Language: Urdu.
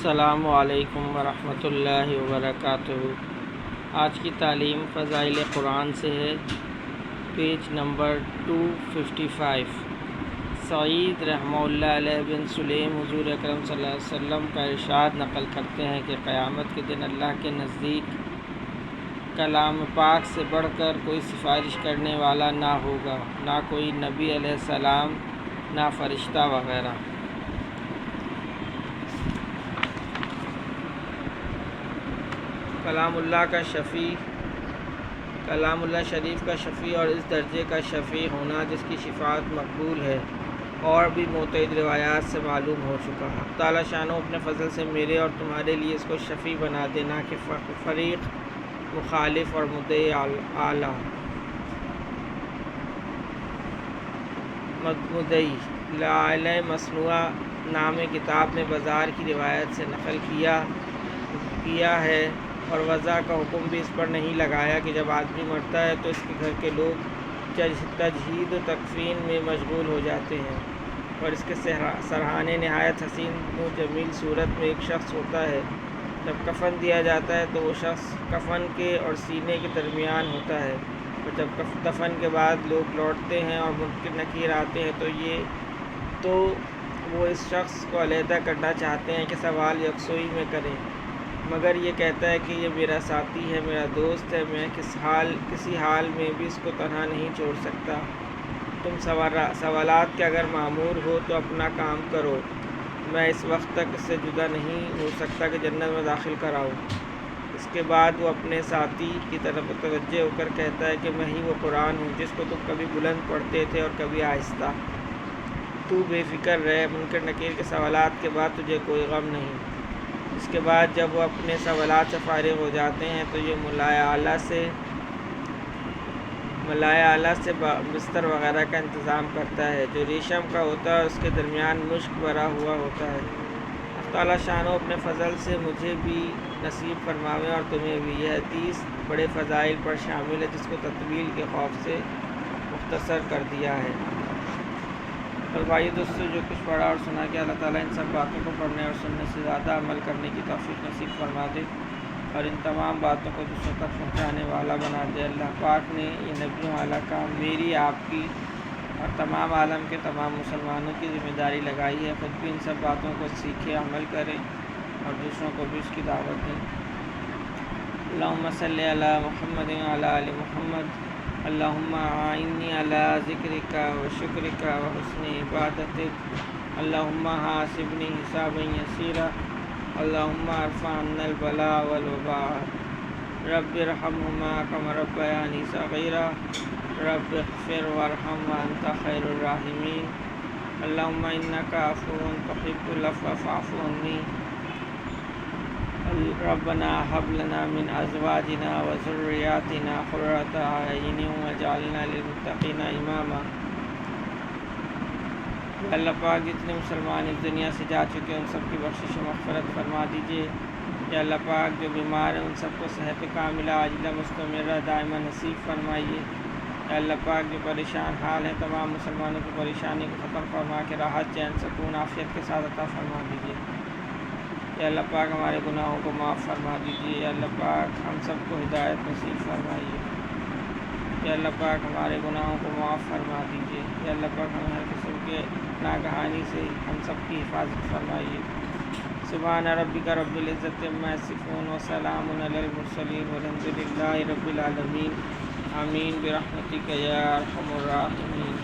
السلام علیکم ورحمۃ اللہ وبرکاتہ۔ آج کی تعلیم فضائل قرآن سے ہے، پیج نمبر 255۔ سعید رحمہ اللہ علیہ بن سلیم حضور اکرم صلی اللہ علیہ وسلم کا ارشاد نقل کرتے ہیں کہ قیامت کے دن اللہ کے نزدیک کلام پاک سے بڑھ کر کوئی سفارش کرنے والا نہ ہوگا، نہ کوئی نبی علیہ السلام، نہ فرشتہ وغیرہ۔ کلام اللہ شریف کا شفیع اور اس درجے کا شفیع ہونا جس کی شفاعت مقبول ہے اور بھی متعدد روایات سے معلوم ہو چکا ہے۔ تعالیٰ شانہ اپنے فضل سے میرے اور تمہارے لیے اس کو شفیع بنا دینا کہ فریق مخالف اور مدعی اعلیٰ لعلِ مصنوعہ نام کتاب میں بازار کی روایت سے نقل کیا ہے، اور وضع کا حکم بھی اس پر نہیں لگایا کہ جب آدمی مرتا ہے تو اس کے گھر کے لوگ تجہید و تکفین میں مشغول ہو جاتے ہیں، اور اس کے سرحانے نہایت حسین و جمیل صورت میں ایک شخص ہوتا ہے۔ جب کفن دیا جاتا ہے تو وہ شخص کفن کے اور سینے کے درمیان ہوتا ہے، اور جب دفن کے بعد لوگ لوٹتے ہیں اور منکر نکیر آتے ہیں تو وہ اس شخص کو علیحدہ کرنا چاہتے ہیں کہ سوال یکسوئی میں کریں، مگر یہ کہتا ہے کہ یہ میرا ساتھی ہے، میرا دوست ہے، میں کسی حال میں بھی اس کو تنہا نہیں چھوڑ سکتا۔ تم سوالات کے اگر مأمور ہو تو اپنا کام کرو، میں اس وقت تک اس سے جدا نہیں ہو سکتا کہ جنت میں داخل کراؤں۔ اس کے بعد وہ اپنے ساتھی کی طرف متوجہ ہو کر کہتا ہے کہ میں ہی وہ قرآن ہوں جس کو تم کبھی بلند پڑھتے تھے اور کبھی آہستہ۔ تو بے فکر رہ، منکر نکیر کے سوالات کے بعد تجھے کوئی غم نہیں۔ اس کے بعد جب وہ اپنے سوالات سے فارغ ہو جاتے ہیں تو یہ ملائے اعلیٰ سے بستر وغیرہ کا انتظام کرتا ہے جو ریشم کا ہوتا ہے اور اس کے درمیان مشک بھرا ہوا ہوتا ہے۔ تعالیٰ شانہ اپنے فضل سے مجھے بھی نصیب فرماوے اور تمہیں بھی۔ یہ حدیث بڑے فضائل پر شامل ہے جس کو تطویل کے خوف سے مختصر کر دیا ہے۔ اور بھائی دوستو، جو کچھ پڑھا اور سنا کہ اللہ تعالیٰ ان سب باتوں کو پڑھنے اور سننے سے زیادہ عمل کرنے کی توفیق نصیب فرما دے اور ان تمام باتوں کو دوسروں تک پہنچانے والا بنا دے۔ اللہ پاک نے یہ نبیوں والا کام میری، آپ کی اور تمام عالم کے تمام مسلمانوں کی ذمہ داری لگائی ہے۔ خود بھی ان سب باتوں کو سیکھے، عمل کریں اور دوسروں کو بھی اس کی دعوت دیں۔ اللہم صلی علی محمد وعلی آل محمد۔ اللہم اعنی علی ذکرک و شکرک و حسن عبادتک۔ اللہم حاسبنی حسابا یسیرا۔ اللہم ارفع عنا البلاء والوباء۔ رب ارحمہما کما ربیانی صغیرا۔ رب اغفر وارحم وانت خیر الراحمین۔ اللہم انک عفو تحب العفو فاعف عنی۔ ربنا هب لنا من ازواجنا وذرياتنا قرة اعین واجعلنا للمتقین اماما۔ اللہ پاک جتنے مسلمان اس دنیا سے جا چکے ہیں ان سب کی بخشش و مغفرت فرما دیجیے۔ یا اللہ پاک جو بیمار ہیں ان سب کو صحت کاملہ عاجلہ مستمرہ دائمہ نصیب فرمائیے۔ یا اللہ پاک جو پریشان حال ہیں تمام مسلمانوں کی پریشانی کو ختم فرما کے راحت، چین، سکون، عافیت کے ساتھ عطا فرما دیجیے۔ یا اللہ پاک ہمارے گناہوں کو معاف فرما دیجیے۔ یا اللہ پاک ہم سب کو ہدایت نصیب فرمائیے۔ یا اللہ پاک ہمارے گناہوں کو معاف فرما دیجیے۔ یا اللہ پاک ہمیں ہر قسم کے ناگہانی سے ہم سب کی حفاظت فرمائیے۔ سبحان ربک رب العزت عما یصفون وسلام علی المرسلین والحمد للہ رب العالمین۔ آمین برحمتک یا ارحم الراحمین۔